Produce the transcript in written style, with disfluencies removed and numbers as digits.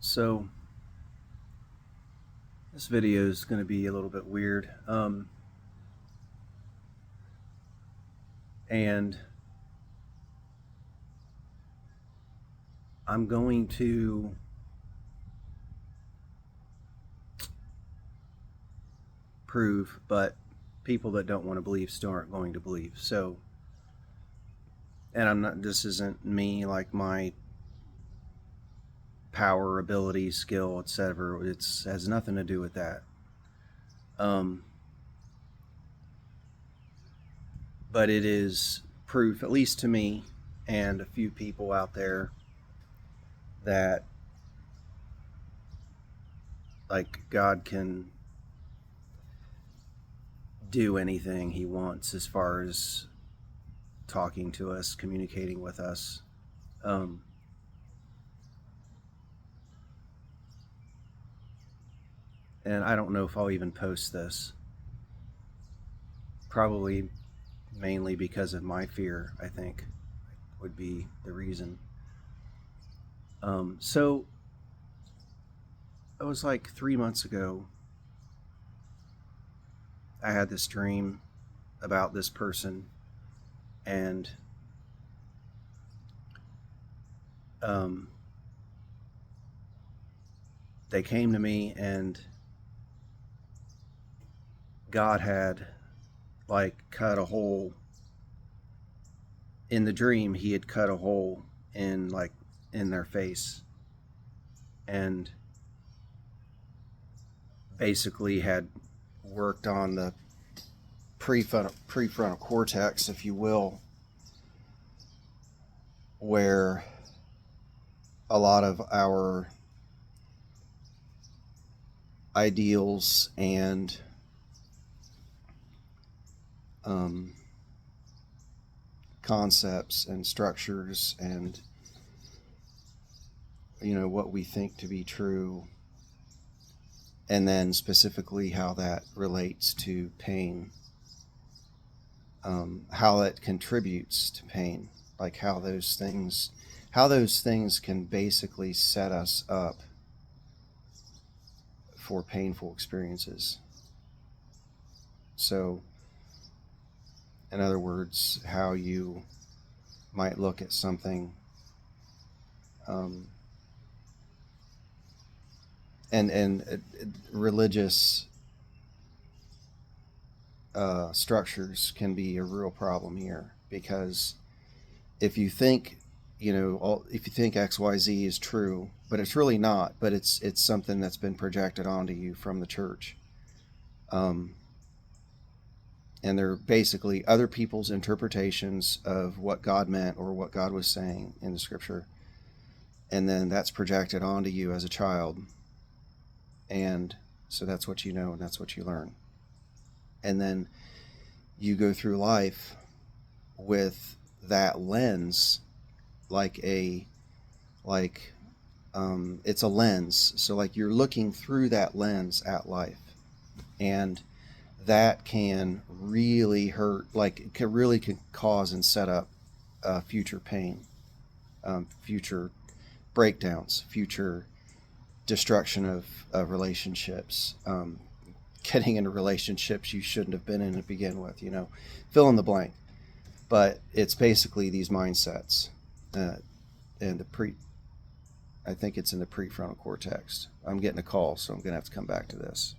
So this video is going to be a little bit weird, and I'm going to prove, but people that don't want to believe still aren't going to believe. So, and I'm not. This isn't me, like my power, ability, skill, etc. It has nothing to do with that. But it is proof, at least to me and a few people out there, that like God can do anything he wants as far as talking to us, communicating with us. And I don't know if I'll even post this. Probably mainly because of my fear, I think, would be the reason. So it was like 3 months ago, I had this dream about this person, and they came to me, and God had like cut a hole in the dream. He had cut a hole in their face, and basically had worked on the prefrontal cortex, if you will, where a lot of our ideals and concepts and structures and what we think to be true, and then specifically how that relates to pain, how it contributes to pain, like how those things can basically set us up for painful experiences. So, in other words, how you might look at something, and religious structures can be a real problem here, because if you think XYZ is true, but it's really not, but it's something that's been projected onto you from the church, and they're basically other people's interpretations of what God meant or what God was saying in the scripture, and then that's projected onto you as a child, and so that's what you know and that's what you learn, and then you go through life with that lens, it's a lens, so like you're looking through that lens at life, and that can really hurt, like it can cause and set up future pain, future breakdowns, future destruction of relationships, getting into relationships you shouldn't have been in to begin with, fill in the blank. But it's basically these mindsets, and I think it's in the prefrontal cortex. I'm getting a call, so I'm going to have to come back to this.